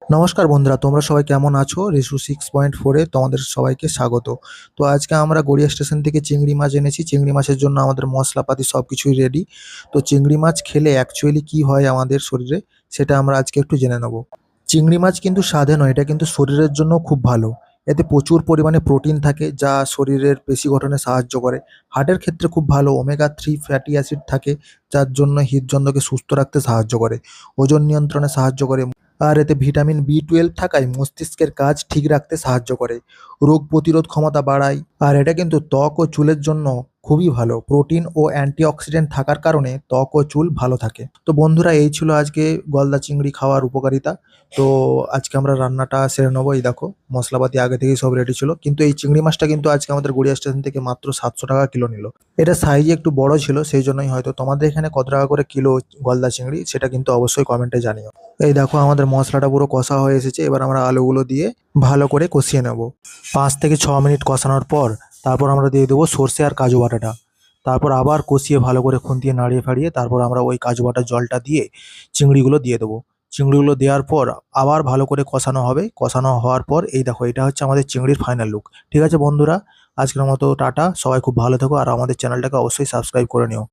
নমস্কার বন্ধুরা, তোমরা সবাই কেমন আছো? রেসু 6.4 তোমাদের সবাইকে স্বাগত। তো আজকে আমরা গড়িয়া স্টেশন থেকে চিংড়ি মাছ এনেছি। চিংড়ি মাছের জন্য আমাদের মশলাপাতি সবকিছুই রেডি। তো চিংড়ি মাছ খেলে অ্যাকচুয়ালি কি হয় আমাদের শরীরে, সেটা আমরা আজকে একটু জেনে নেব। চিংড়ি মাছ কিন্তু স্বাদে নয়, এটা কিন্তু শরীরের জন্য খুব ভালো। এতে প্রচুর পরিমাণে প্রোটিন থাকে যা শরীরের পেশি গঠনে সাহায্য করে। হার্টের ক্ষেত্রে খুব ভালো ওমেগা 3 ফ্যাটি অ্যাসিড থাকে, যার জন্য হৃদযন্ত্রকে সুস্থ রাখতে সাহায্য করে, ওজন নিয়ন্ত্রণে সাহায্য করে। আর এতে ভিটামিন বি 12 থাকায় মস্তিষ্কের কাজ ঠিক রাখতে সাহায্য করে, রোগ প্রতিরোধ ক্ষমতা বাড়ায়। আর এটা কিন্তু ত্বক ও চুলের জন্য খুবই ভালো। প্রোটিন ও অ্যান্টিঅক্সিডেন্ট থাকার কারণে ত্বক ও চুল ভালো থাকে। তো বন্ধুরা, এই ছিল আজকে গলদা চিংড়ি খাওয়ার উপকারিতা। তো আজকে আমরা রান্নাটা সেরে নেবো। এই দেখো, মশলাপাতি আগে থেকেই সব রেডি ছিল, কিন্তু এই চিংড়ি মাছটা কিন্তু আজকে আমাদের গড়িয়া স্টেশন থেকে মাত্র 700 টাকা কিলো নিল। এটা সাইজে একটু বড় ছিল, সেই জন্যই হয়তো। তোমাদের এখানে কত টাকা করে কিলো গলদা চিংড়ি, সেটা কিন্তু অবশ্যই কমেন্টে জানিও। এই দেখো, আমাদের মশলাটা পুরো কষা হয়ে এসেছে। এবার আমরা আলুগুলো দিয়ে ভালো করে কষিয়ে নেব। 5 থেকে 6 মিনিট কষানোর পর তারপর আমরা দিয়ে দেবো সর্ষে আর কাজু বাটাটা। তারপর আবার কষিয়ে ভালো করে খুন্তিয়ে নাড়িয়ে ফাড়িয়ে তারপর আমরা ওই কাজু বাটার জলটা দিয়ে চিংড়িগুলো দিয়ে দেবো। চিংড়িগুলো দেওয়ার পর আবার ভালো করে কষানো হবে। কষানো হওয়ার পর এই দেখো, এটা হচ্ছে আমাদের চিংড়ির ফাইনাল লুক। ঠিক আছে বন্ধুরা, আজকের মতো টাটা। সবাই খুব ভালো থেকো আর আমাদের চ্যানেলটাকে অবশ্যই সাবস্ক্রাইব করে নিও।